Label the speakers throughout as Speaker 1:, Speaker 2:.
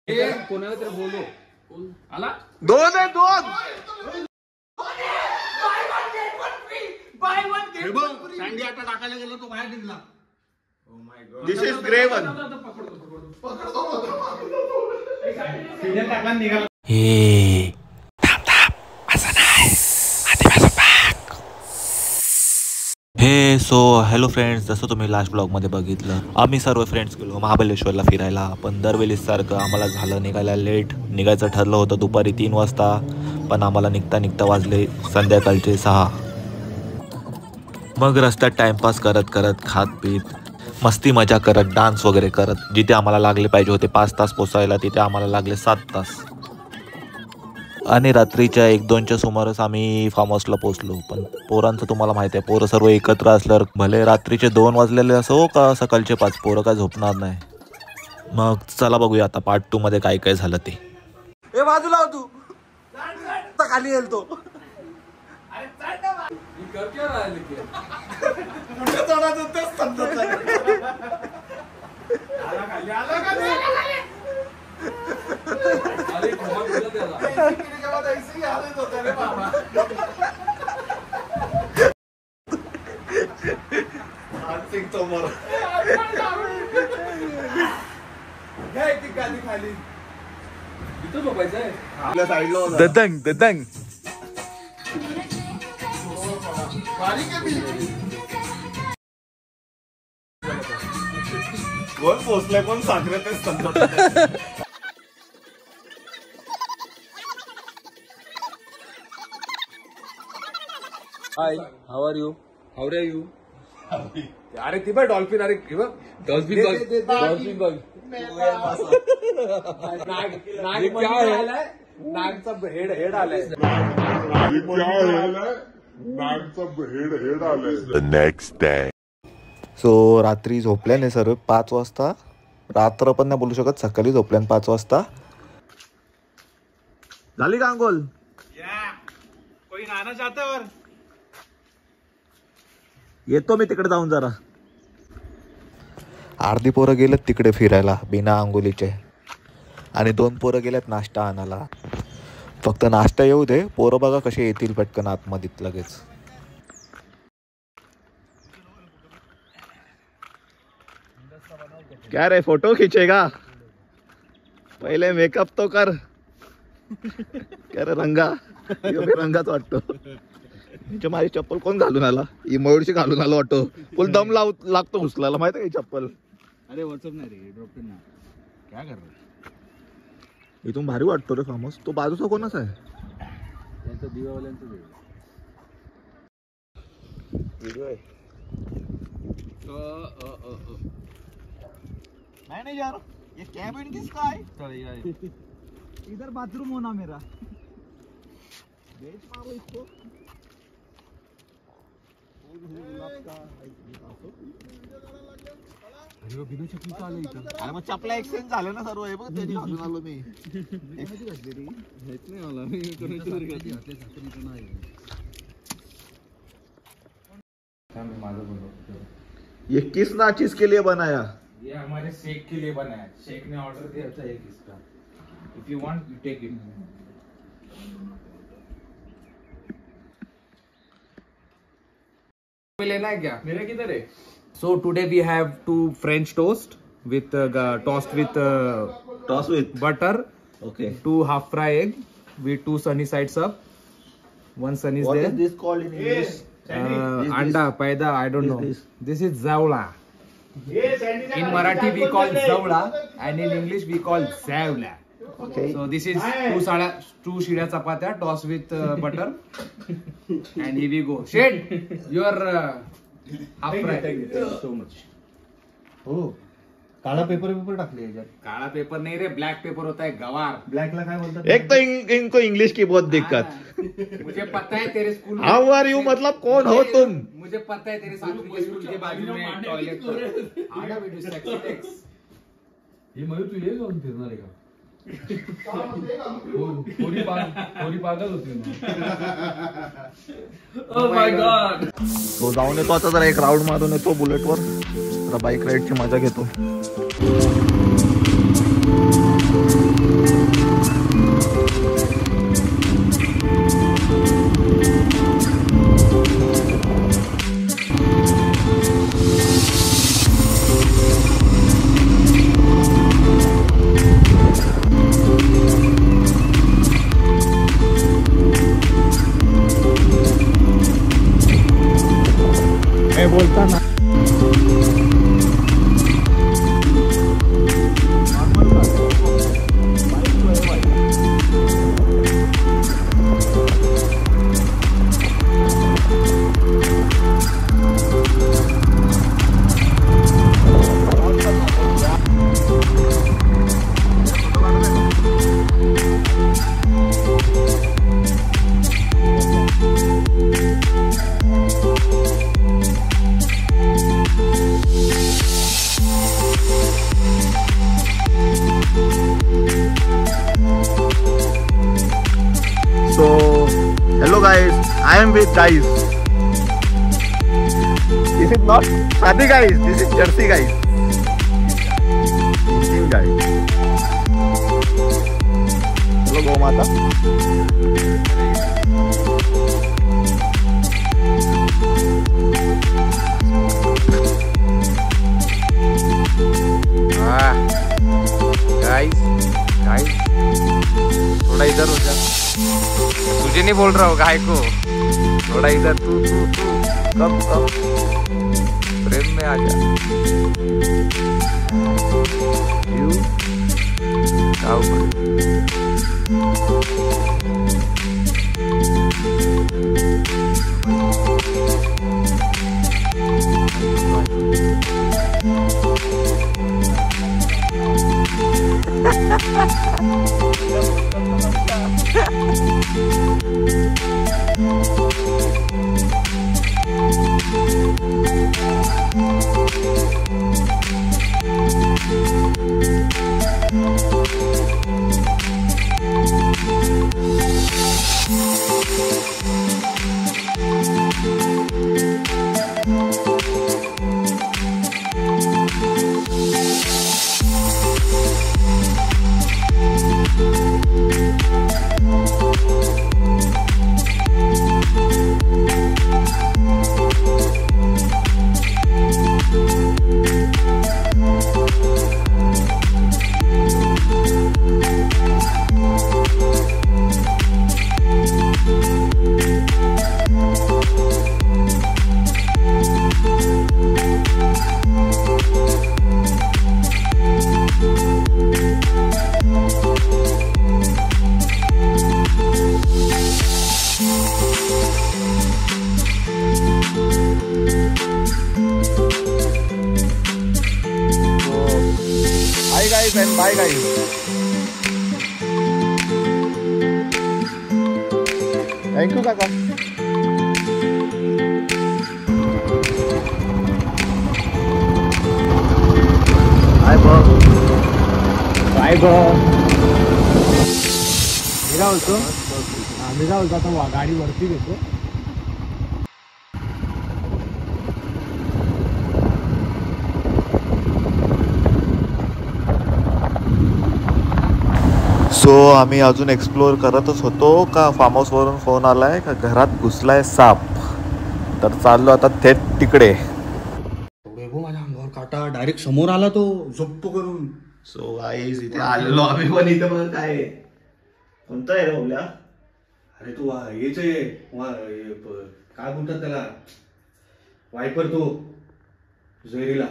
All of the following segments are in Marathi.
Speaker 1: कोणाला तर बोलो आला
Speaker 2: 2 आहे 2
Speaker 1: सँडी आता टाकायला गेलो तो बाहेर निघला.
Speaker 2: दिस इज ग्रे वन.
Speaker 3: हे सो हॅलो फ्रेंड्स, जसं तुम्ही लास्ट ब्लॉगमध्ये बघितलं, आम्ही सर्व फ्रेंड्स गेलो महाबळेश्वरला फिरायला. पण दरवेळेसारखं आम्हाला झालं निघायला लेट. निघायचं ठरलं होतं दुपारी 3 वाजता, पण आम्हाला निघता वाजले संध्याकाळचे 6. मग रस्त्यात टाइमपास करत करत, खात पीत, मस्ती मजा करत, डान्स वगैरे करत, जिथे आम्हाला लागले पाहिजे होते 5 तास पोचायला, तिथे आम्हाला लागले 7 तास. आणि रात्रीच्या 1-2च्या सुमारास आम्ही फार्म हाऊसला पोचलो. पण पोरांचं तुम्हाला माहिती आहे, पोरं सर्व एकत्र असल्यावर भले रात्रीचे 2 वाजलेले असो का सकाळचे 5, पोरं काय झोपणार नाही. मग चला बघूया आता पार्ट 2 मध्ये काय काय झालं ते.
Speaker 2: ए बाजूला तू खाली येईल तो. ददंग ददंग कोण पोचलाय कोण साखरे तेच समजत.
Speaker 1: Hi, how are you? How are you? अरे ती बघ डॉल्फिन. अरे डॉल्फिन बघ, डॉल्फिन बघ. नागचा हेड आलाय.
Speaker 3: The next day. सो रात्री झोपल्याने सर्व 5 वाजता. रात्र पण नाही बोलू शकत, सकाळी झोपल्याने 5 वाजता. झाली का अंघोळ?
Speaker 2: कोई नाना चाहता.
Speaker 3: येतो मी तिकडे जाऊन जरा. अर्धी पोरं गेलेत तिकडे फिरायला बिना अंघोलीचे, आणि 2 पोरं गेलेत नाश्ता आणायला. फक्त नाश्ता येऊ दे, पोरं बघा कसे येतील पटकन आतमध्ये लगेच.
Speaker 2: क्या रे फोटो खींचेगा? पहिले मेकअप तो कर. क्या रे रंगा? रंगाच वाटतो. माझी चप्पल कोण घालून आला? ही मयूरची घालून आला वाटतो. फुल दम लागतो उचलायला, माहिती आहे का चप्पल?
Speaker 1: अरे व्हॉट्सअप नाही रे, ड्रॉप ना. काय कर रहा?
Speaker 2: इथून भारी वाटतो रे फार्म हाऊस. तो बाजूचा कोणाचा आहे?
Speaker 1: त्यांचा दिवावाल्यांचा
Speaker 2: व्हिडिओ आहे. नहीं यार, ये कैबिन किसका है? इधर बाथरूम होना मेरा. बेच मारो इसको.
Speaker 1: अरे बिना चपलीचं आलं इथं.
Speaker 2: अरे मग चपला एक्सचेंज झालं ना सर्व. हे बघ त्याची घालून आलो मी.
Speaker 1: हेच नाही मला.
Speaker 2: ये किस नाचीज के लिए बनाया?
Speaker 1: ये हमारे शेख के लिए बना है. शेख ने ऑर्डर दिया था एक इसका. If you want you take it. लेना है क्या? मेरा किधर है? So today we have 2 French toast with tossed with butter.
Speaker 2: Okay.
Speaker 1: 2 half fry egg with 2 sunny sides up. One sunny is
Speaker 2: What
Speaker 1: there.
Speaker 2: is this called in English?
Speaker 1: Anda, paida, I don't know. This is zawla. In Marathi we call zawla, and in English we call zavla.
Speaker 2: Okay.
Speaker 1: So this is 2 shida chapatya tossed with butter, and here we go. Shed, your half fry. Thank you so much.
Speaker 2: Oh. काळा पेपर टाकले याच्यात.
Speaker 1: काळा पेपर नहीं रे, ब्लैक पेपर होता है. गवार.
Speaker 2: ब्लैक ला काय बोलतात? एक तो इनको इंग्लिश की बहुत दिक्कत.
Speaker 1: मुझे पता है तेरे स्कूल.
Speaker 2: हाउ आर यू मतलब कौन हो तुम?
Speaker 1: मुझे पता है तेरे साथ के स्कूल के बाजू में टॉयलेट पर. आधा वीडियो सेक्सी टेक्स.
Speaker 4: ये मयूर तू ये जाऊन फिरणार आहे का? पोरी पागल होती. Oh my God.
Speaker 2: तो जाऊन येतो आता, जरा एक राऊंड मारून येतो बुलेटवर. जरा बाईक राईडची मजा घेतो. बोलताना hello guys, I am with guys. This is not Shadi guys, this is Jersey guys. Indian guys. Hello Go Mata.
Speaker 1: Guys थोड़ा इधर हो जा, तुझे नहीं बोल रहा हूँ गाय को, थोड़ा इधर तू कम प्रेम में आ जा। You
Speaker 2: guys and bye guys. Thank you Kaka. Bye bro. Bye bro. मेरा बोलतो आता गाडी वरती घेतो.
Speaker 3: सो आम्ही अजून एक्सप्लोअर करतच होतो का फार्म हाऊसवरून फोन आलाय का घरात घुसलाय साप, तर चाललो आता थेट तिकडे.
Speaker 2: माझ्या अंगावर काटा डायरेक्ट समोर आला तो झोप्प करून. सो गाईज इथे आलेलो आम्ही, पण इथे बघ काय कोणता आहे रे बोलल्या. अरे तू हेच आहे काय बोलतात त्याला, वायपर तो जहरीला.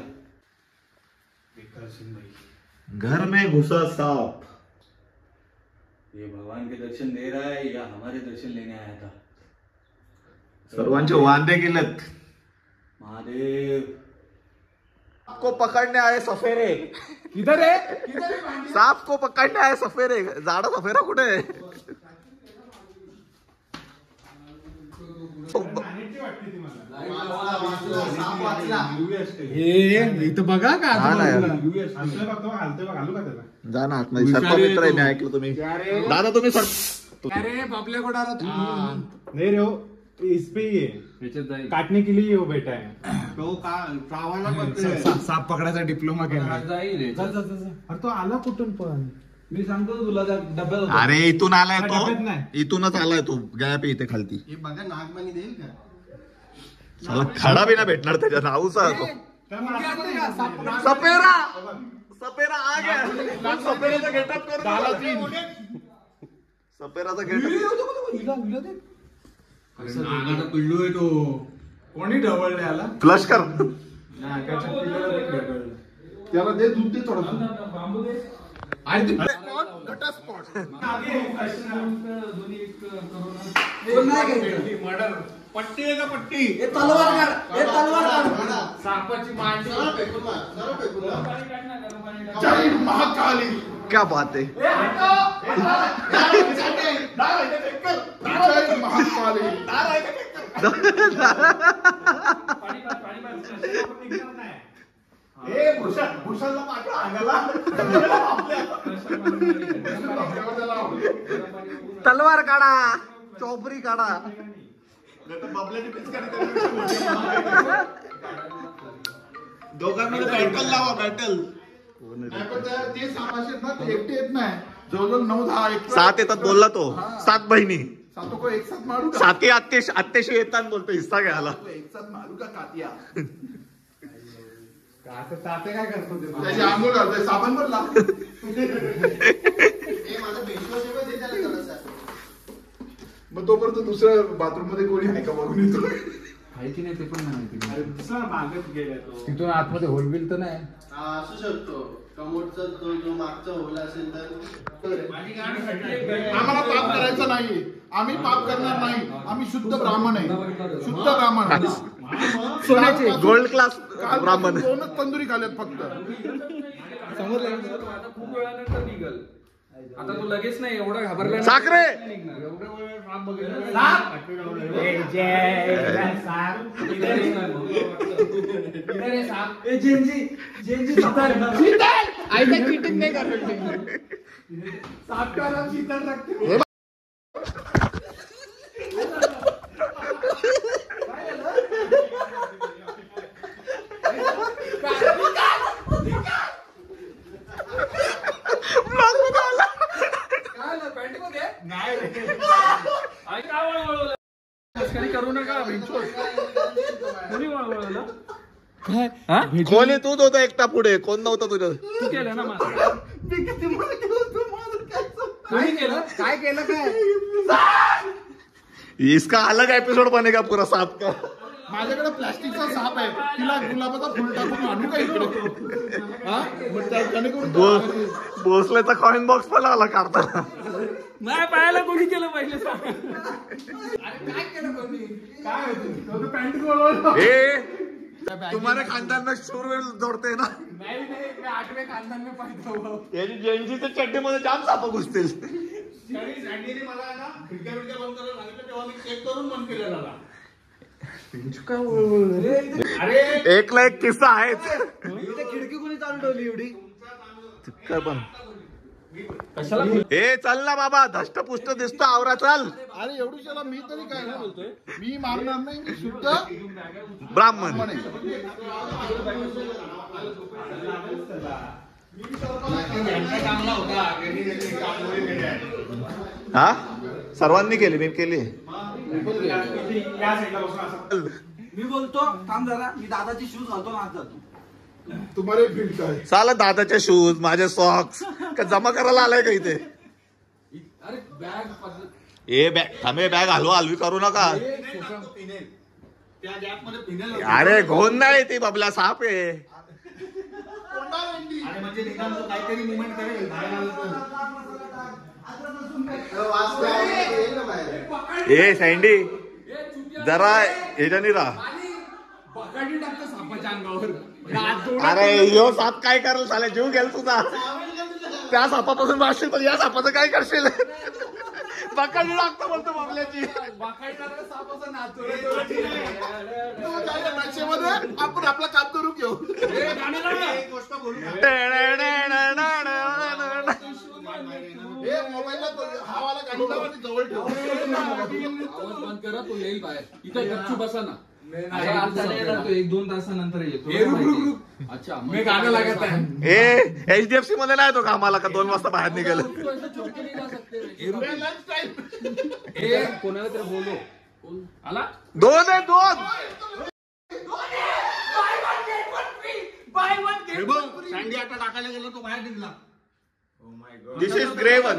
Speaker 2: घर में घुसा सांप. ये भगवान के दर्शन दे रहा है या हमारे दर्शन लेने आया था. सर्वांचे वांदे केलेत. महादेव आपको पकड़ने आए सफेरे.
Speaker 1: किधर है?
Speaker 2: सांप को पकड़ने आए सफेरे. झाडा सफेरा कुठे आहे?
Speaker 1: इथं बघा का
Speaker 2: जा ना आतमध्ये. सर्पमित्र आहे मी ऐकलं तुम्ही. दादा तुम्ही
Speaker 1: अरे बापले को डाला था.
Speaker 5: नहीं रे हो, इस पे ही है, काटने के लिए वो बैठा है.
Speaker 2: तो
Speaker 1: साप पकडायचा डिप्लोमा केला.
Speaker 5: अरे तो आला कुठून पण.
Speaker 4: मी सांगतो तुला त्या डब्यात होता.
Speaker 2: अरे इथून आलाय
Speaker 5: डब्यात
Speaker 2: तो,
Speaker 5: नाही.
Speaker 2: इथूनच आलाय तो, गॅप इथे खालती.
Speaker 6: हे बघा नागमणी देईल का?
Speaker 2: साला खडा बी नाही भेटणार त्याच्या नावचा तो. सपेरा सपेरा आ गया. सपेराचा गेटअप करून सपेराचा गेटअप.
Speaker 1: नागाचा पिल्लू आहे तो. कोणी ढवळले आला?
Speaker 2: फ्लश कर.
Speaker 1: नागाच्या पिल्लूला ढवळलं.
Speaker 6: त्याला दे दूध दे थोडं.
Speaker 1: आणि ते
Speaker 6: घटस्फोट.
Speaker 1: मर्डर. पट्टी आहे का पट्टी? सापाची मांडी.
Speaker 6: जय महाकाली.
Speaker 2: क्या बात है.
Speaker 6: जय महाकाली.
Speaker 2: तलवार काढा, चौपरी काढा.
Speaker 6: दोघांमध्ये बॅटल लावा बॅटल. ते सापाशी ना ते एकटे येत नाही. जवळजवळ 9-10 एक
Speaker 2: 7 येतात बोलला तो. 7 बहिणी.
Speaker 6: सातो को एक साथ मारू का?
Speaker 2: 7 आत्याशी येतात बोलतो हिस्सा घ्यायला.
Speaker 6: एक साथ मारू का कातिया?
Speaker 1: ताते काय करतो ते?
Speaker 6: त्याची आंघोळ करतोय साबण भरला. मग तोपर्यंत दुसऱ्या बाथरूम मध्ये कोणी आहे का बघून येतो.
Speaker 1: आहे की नाही ते पण नाही माहिती.
Speaker 5: दुसरा मागत गेला तो.
Speaker 1: तिथून आतमध्ये होल बिल तर नाही.
Speaker 6: असू शकतो. कमोडचा जो मागचा होल असेल तर आम्हाला पाप करायचं नाही. आम्ही पाप करणार नाही. आम्ही शुद्ध ब्राह्मण आहे. शुद्ध ब्राह्मण.
Speaker 2: सोन्याचे गोल्ड क्लास ब्राह्मण.
Speaker 6: 2च तंदुरी खाल्यात फक्त.
Speaker 4: आता खूप वेळानंतर निघल. आता तू लगेच नाही एवढा घाबरला.
Speaker 2: साखरे.
Speaker 1: एवढ्या वेळ राम बघितलं.
Speaker 4: करू नका. कोणी वळवळलं?
Speaker 2: कोणी तूच होता एकटा पुढे, कोण नव्हता तुझं.
Speaker 4: तू केलं ना माझं. कोणी केलं?
Speaker 1: काय केलं काय?
Speaker 2: इसका अलग एपिसोड बनेगा पूरा सांप का.
Speaker 6: माझ्याकडे प्लास्टिकचा साप आहे. तिला गुलाबाचा फुल टाकून आणू का इकडे? हा? मग त्याने करून
Speaker 2: भोसलेचा कॉइन बॉक्स पण आला काढताना.
Speaker 4: नाही पाहायला कोणी केलं पहिले सांग.
Speaker 1: काय केलं कोणी?
Speaker 6: काय होतं? पॅन्ट गोळवलं.
Speaker 2: ए तुम्हारे खानदान में शूरवीर जोडते ना.
Speaker 1: नाही नाही, मी 8व्या खानदान में पाहिजे.
Speaker 2: याची जयंतीच्या चड्डीमध्ये जाम साप घुसतील.
Speaker 6: सँडीने मला ना खिडक्या बिडक्या बंद करायला सांगितलं तेव्हा मी चेक करून बंद केलं झाला.
Speaker 1: अरे
Speaker 2: एकला एक किस्सा आहेच.
Speaker 1: खिडकी कोणी चालू ठेवली एवढी?
Speaker 2: काय पण ए चल ना बाबा, धष्टपुष्ट दिसतो आवरा, चल.
Speaker 6: अरे एवढीच्याला मी तरी काय बोलतोय? मी मारणार नाही. मी शुद्ध
Speaker 2: ब्राह्मण. हा सर्वांनी केली, मी केली.
Speaker 7: मी बोलतो थांब जरा, मी दादाची शूज घालतो ना, आज जातो.
Speaker 6: तुम्हाला फील्ड काय?
Speaker 2: साला दादाचे शूज, माझे सॉक्स का जमा करायला आलाय का इथे?
Speaker 1: अरे बॅग
Speaker 2: ए बॅग थांबे, बॅग हलवी करू नका.
Speaker 6: त्या गॅपमध्ये पिनेल
Speaker 2: अरे घोन नाही ती बबला, साप आहे.
Speaker 6: म्हणजे निदान तो काहीतरी मुवमेंट करेल.
Speaker 2: ए सँडी जरा ह्याच्यानी राहा.
Speaker 1: बकाटी टाकतो सापाच्या अंगावर.
Speaker 2: अरे यो साप काय करेल साला, जीव गेल तुझा. त्या सापापासून वाचशील पण या सापाचं काय करशील? बकाटी लागतो बोलतो बबल्याची.
Speaker 1: बकाटी टाकतो सापाचा नाचतो.
Speaker 6: आपण आपला काम करू घेऊ. मोबाईलला हवाला काढून जवळ ठेव.
Speaker 1: आवाज बंद करा, तो येईल बाहेर. इथं गपचूप बसा ना.
Speaker 4: अरे आता नाही येणार तो, 1-2 तासानंतर येतो. अच्छा
Speaker 1: मी गाणं लागत आहे.
Speaker 2: HDFC मध्ये नाही तो कामाला का 2 वाजता बाहेर निघाल.
Speaker 4: कोणाला तरी बोलो आला
Speaker 2: 2 आहे 2.
Speaker 6: सँडी आता टाकायला गेला तो बाहेर निघला.
Speaker 2: दिस इज ग्रे वन.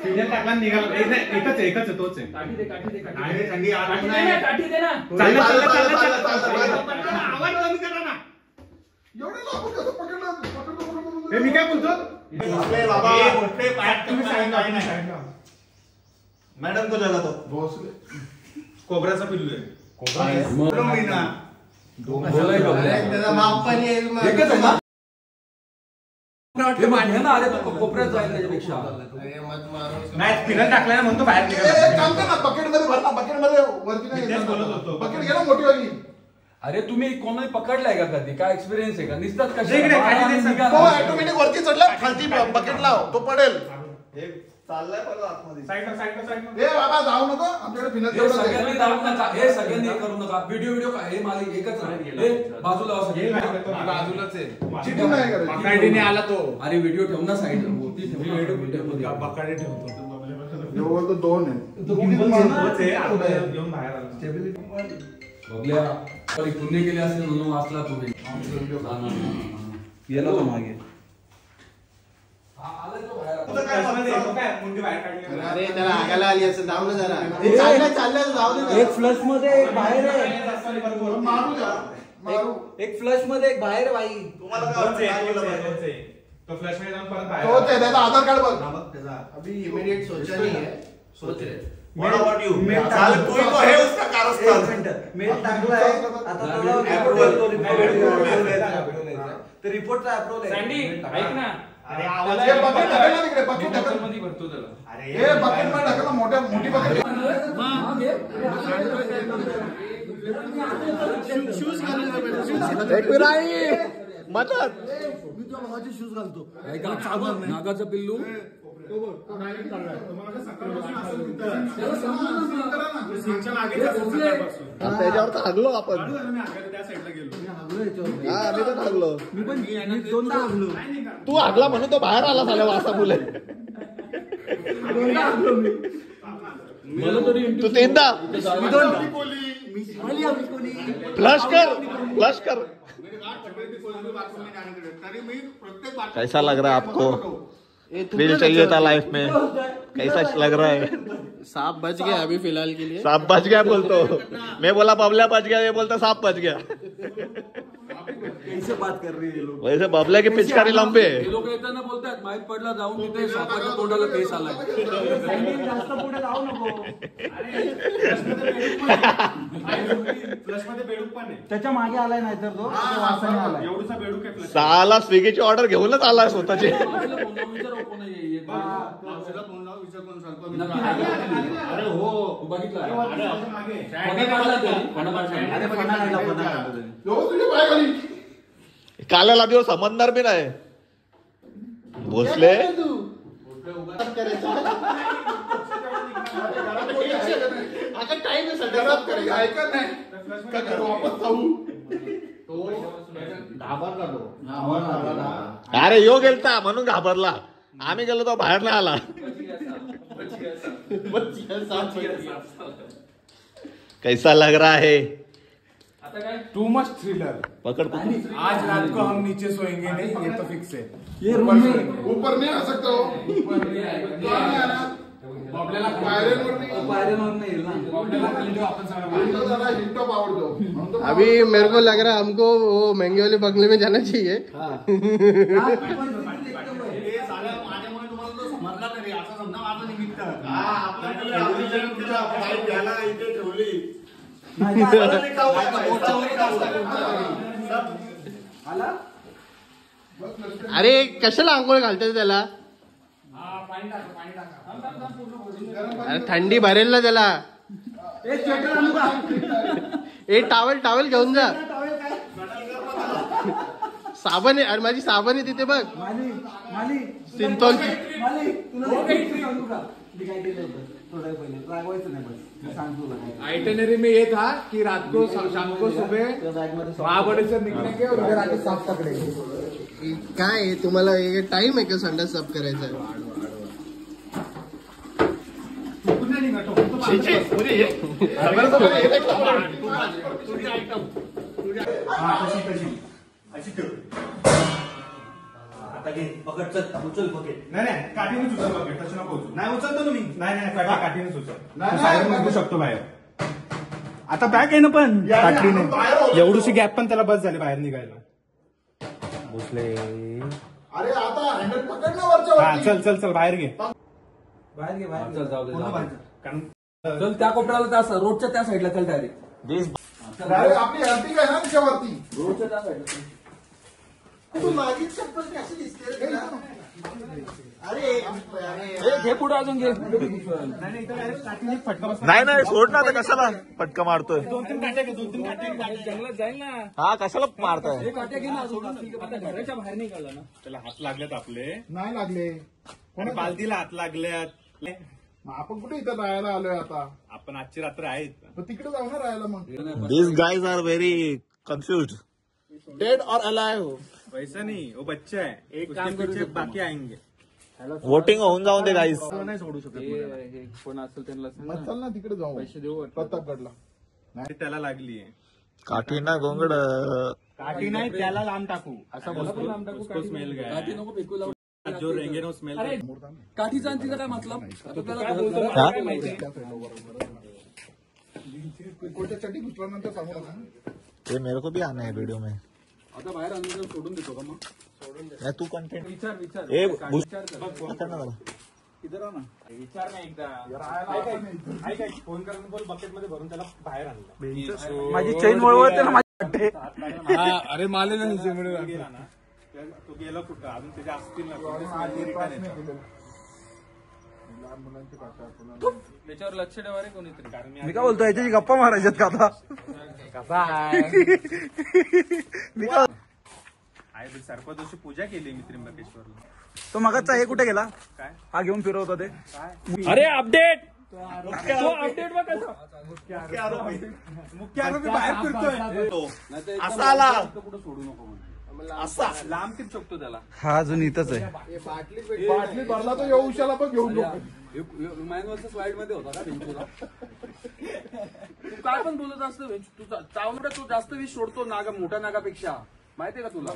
Speaker 5: सीजन टाकला निघाला. एकच आहे तोच आहे.
Speaker 4: काठी दे
Speaker 5: काठी दे ना. आवाज कमी करा ना. मी काय बोलतो
Speaker 2: मॅडम को जगा तो
Speaker 5: कोबराचा पिल्लू आहे.
Speaker 4: कोपऱ्यात जाईल त्याच्यापेक्षा.
Speaker 5: नाही पिनल टाकला म्हणतो बाहेर निघाला.
Speaker 6: बकेट मध्ये भरला. बकेट मध्ये वरती नाही बकेट घे ना मोठी वाली.
Speaker 4: अरे तुम्ही कोणी पकडलाय का कधी? काय एक्सपिरियन्स आहे का? निसतात
Speaker 5: इकडे काठी दे सर.
Speaker 6: तो ऑटोमॅटिक वरती चढला. खालती बकेट लाव तो पडेल.
Speaker 2: चाललाय परत आतमध्ये.
Speaker 5: साईडला
Speaker 6: ए बाबा जाऊ नको आमच्याकडे फिनल तेवढं
Speaker 4: सगळ्यांनी जाऊ नका. हे सगळ्यांनी हे करू नका. व्हिडिओ हे मालिक एकच राहील. हे बाजूला असं
Speaker 1: बाजूलाच आहे.
Speaker 6: चिटिंग नाही करायची.
Speaker 1: बकाडीने आला तो.
Speaker 4: अरे व्हिडिओ ठेव ना साईडला. होती ठेव ना.
Speaker 5: बकाडे ठेवतो.
Speaker 6: एवढं तर 2 आहे.
Speaker 5: येऊन बाहेर आला.
Speaker 4: बघल्या पुण्य केले असेल म्हणून वाचला तुम्ही. गेला तो मागे.
Speaker 7: अरे त्याला आगायला आली असं जाऊ ना जरा. चाललंय जाऊ दे. एक फ्लश मध्ये एक बाहेर आहे.
Speaker 6: मारू द्या. मारू.
Speaker 7: एक फ्लश मध्ये एक बाहेर आहे बाई.
Speaker 2: तुम्हाला
Speaker 5: तो फ्लॅश मध्ये जाऊन परत बाहेर.
Speaker 6: तोच आहे त्याचा आधार कार्ड बघ.
Speaker 7: अभी इमीडिएट सोचा नहीं है. सोच रहे.
Speaker 2: What about you? चाल तू ही तो है उसका कारस्थान.
Speaker 7: मेल टाकला आहे. आता थोडा रिपोर्टचा अप्रूव्हल आहे.
Speaker 4: सँडी ऐक ना.
Speaker 5: अरे
Speaker 6: हे बकेट टाकलं ना तिकडे. बकेट टाकलं.
Speaker 4: मध्ये भरतो त्याला.
Speaker 6: हे बकेट मध्ये टाकलं मोठी बकेट.
Speaker 7: शूज घालतो.
Speaker 4: नागाचा पिल्लू
Speaker 2: त्याच्यावर तर हागलो आपण. हा मी पण हागलो. तू हागला म्हणून तो बाहेर आला झाला वासा मुले. तू 3दा फ्लश कर. कैसा लग रहा है आपको? दिल चाहिए था लाइफ में. कैसा लग रहा है?
Speaker 7: सांप बच गया अभी फिलहाल के लिए.
Speaker 2: सांप बच गया बोलतो. मैं बोला बबला बच गया, ये बोलता सांप बच गया.
Speaker 7: कैसे बात कर रही है लोग.
Speaker 2: वैसे बबल्या की पिचकारी लंबी
Speaker 4: हे
Speaker 2: आहे.
Speaker 4: लोक येताना बोलतात माहीत पडला जाऊन तिथे सापाच्या तोंडाला केस आलाय.
Speaker 7: जास्त पुढे जाऊ नको.
Speaker 5: फ्लॅश मध्ये बेडूक पण आहे.
Speaker 7: त्याच्या मागे आलाय नाही तर तो वासाने आलाय.
Speaker 5: एवढूसा बेडूक आहे फ्लॅश.
Speaker 2: साला स्विगीची ऑर्डर घेऊनच आलाय स्वतःची.
Speaker 4: अरे हो बघितला.
Speaker 6: तुझ्या पायाखाली.
Speaker 2: काल्याला दिवस समजणार बी नाही. भोसले
Speaker 6: आता टाइम आहे सध्या. घरात करी ऐकत नाही का घर वापस जाऊ. तो घाबरला तो.
Speaker 2: अरे यो गेलता म्हणून घाबरला. आम्ही गेलो तो बाहेर नाही आला. कैसा लग रहा है?
Speaker 1: Too much thriller.
Speaker 2: पकड़.
Speaker 1: आज रात को हम नीचे सोएंगे नहीं, ये तो फिक्स है.
Speaker 6: ये रूम में ऊपर नहीं आ सकते हो.
Speaker 1: आपल्याला
Speaker 6: हिटॉप आवडतो.
Speaker 7: अभी मेरे को लग रहा है हमको वो महंगे वाले बंगले में जाना चाहिए. अरे कशाला आंघोळ घालतात त्याला. अरे थंडी भरेल ना त्याला. ए टावल घेऊन जा. साबण आहे. अरे माझी साबण आहे तिथे बघ. सिंथॉल.
Speaker 1: आइटनरी में ये था कि रात को शाम को सुबह महाबळेश्वर निकले के और उधर आके साफ पकड़ेंगे.
Speaker 7: काय तुम्हाला टाइम आहे का संडास साफ करायचा आहे?
Speaker 5: नाही काठीने उचल बकेट, तसं नको उचलू. नाही उचलतो तुम्ही. नाही काठीनेच उचल. बाहेर निघू शकतो बाहेर. आता बॅग आहे ना पण काठीने एवढीशी गॅप पण त्याला बस झाली बाहेर निघायला. भोसले.
Speaker 6: अरे आता हँडल पकड ना वरच्या
Speaker 5: हा
Speaker 6: वरती.
Speaker 5: चल बाहेर घे.
Speaker 4: चल जाऊ दे. चल त्या कोपऱ्याला त्या रोडच्या त्या साईडला चल डायरेक्ट.
Speaker 6: Direct आपली अर्टिगा आहे ना तिच्यावरती.
Speaker 4: रोडच्या त्या साईडला.
Speaker 7: तू माझी चप्पल कशी दिसते रे तुला? अरे
Speaker 4: घे पुढे अजून घे.
Speaker 2: नाही सोड ना, आता कशाला पटका मारतोय.
Speaker 5: 2-3 काट्या घे. 2-3 काट्या.
Speaker 4: जंगलात जाईल ना.
Speaker 2: हा कशाला मारताय.
Speaker 4: काट्या घे ना अजून. आता घराच्या बाहेर निघाला ना.
Speaker 5: त्याला हात लागलेत आपले.
Speaker 6: नाही लागले.
Speaker 5: आणि बालदीला हात लागल्यात.
Speaker 6: मग आपण कुठे इथं राहायला आलोय आता?
Speaker 5: आपण आजची रात्र आहेत.
Speaker 6: मग तिकडे जाऊ ना राहायला मग.
Speaker 2: This guys are very confuse.
Speaker 6: Dead और अलाइव.
Speaker 5: वैसा नहीं, वो बच्चा है. एक काम करू, बाकी आएंगे.
Speaker 2: वोटिंग होऊन जाऊन दे गाईज.
Speaker 5: नाही सोडू शकत.
Speaker 4: कोण असेल त्यांना
Speaker 6: मग चल ना तिकडे जाऊ.
Speaker 4: पैसे देऊ.
Speaker 6: प्रतापगडला.
Speaker 5: नाही त्याला लागली आहे.
Speaker 2: काठी ना गोंगड.
Speaker 5: काठी नाही त्याला लांब टाकू.
Speaker 4: असा लांब टाकू.
Speaker 5: उसको स्मेल गया.
Speaker 4: काठी नको फेकू लावू.
Speaker 5: जो रहेंगे ना स्मेल.
Speaker 4: काठीचा आणि तिचा काय मतलब?
Speaker 6: कोणत्या चटी घुसल्यानंतर सांगू नका.
Speaker 2: ये मेरे को भी आना है वीडियो में.
Speaker 4: आता बाहेर आणून सोडून देतो का मग?
Speaker 2: नाही तू कंटेंट
Speaker 4: विचार
Speaker 2: ए
Speaker 5: विचार नाही एकदा. ऐक फोन करून बोल बकेट मध्ये भरून त्याला बाहेर आणलं.
Speaker 1: माझी चैन वळवळते ना माझी.
Speaker 4: अरे माले नाही
Speaker 5: गेला ना तो गेला कुठं अजून त्याच्या असतील ना.
Speaker 6: लहान मुलांची भाषा.
Speaker 4: त्याच्यावर लक्ष ठेवा रे कोणीतरी.
Speaker 5: कारण
Speaker 1: मी काय बोलतो, याच्याशी गप्पा मारायच्यात का आता? कसा आहे
Speaker 5: आहे सर्प दिवशी पूजा केली मी त्र्यंबकेश्वरला.
Speaker 1: तो मगाचा हे कुठे गेला?
Speaker 5: काय
Speaker 1: हा घेऊन फिरवत होते.
Speaker 4: अरे अपडेट. तो अपडेट बघ कसा.
Speaker 5: मुख्य आरोपी बाहेर फिरतोय.
Speaker 4: असा आला कुठं सोडू नको म्हणून.
Speaker 5: असा लांब टिप शकतो त्याला.
Speaker 1: हा अजून इथंच आहे.
Speaker 6: बाटली भरला तर येऊ उशाला पण घेऊन जाऊ.
Speaker 4: मॅन्युअलच्या स्लाइड मध्ये होता का भेंचूला? तू काय पण बोलत असतो भेंचू. तू चावला तू जास्त विष सोडतो नागा, मोठ्या नागापेक्षा. माहितीये का तुला?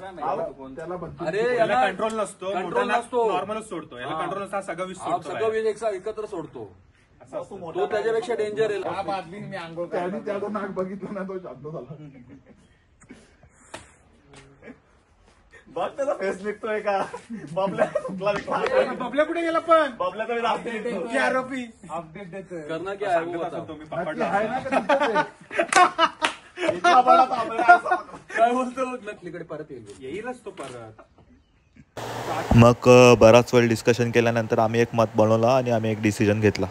Speaker 6: त्याला बंद.
Speaker 4: अरे
Speaker 5: याला कंट्रोल नसतो.
Speaker 4: कंट्रोल नसतो.
Speaker 5: नॉर्मलच सोडतो. याला कंट्रोल नसता सगळं विष सोडतो.
Speaker 4: सगळं विष एकत्र सोडतो. तो त्याच्यापेक्षा डेंजर आहे.
Speaker 1: मी आंघोळ
Speaker 6: त्याने त्याचा नाक बघितलं ना तो शांत झाला.
Speaker 2: बघ त्याचा फेस निघतोय का. बबल्या
Speaker 5: बबल्या कुठे गेला पण.
Speaker 2: बबल्याचा
Speaker 5: मुख्य आरोपी
Speaker 1: अपडेट देतोय.
Speaker 4: करना क्या है वो बता.
Speaker 5: मी
Speaker 6: नक्की
Speaker 5: पकडला.
Speaker 6: आहे ना का तिथंच आहे?
Speaker 4: काय बोलतो नकलीकडे परत येईल.
Speaker 5: येईलच तो परत.
Speaker 3: मग बराच वेळ डिस्कशन केल्यानंतर आम्ही एक मत बनवलं आणि आम्ही एक डिसिजन घेतला.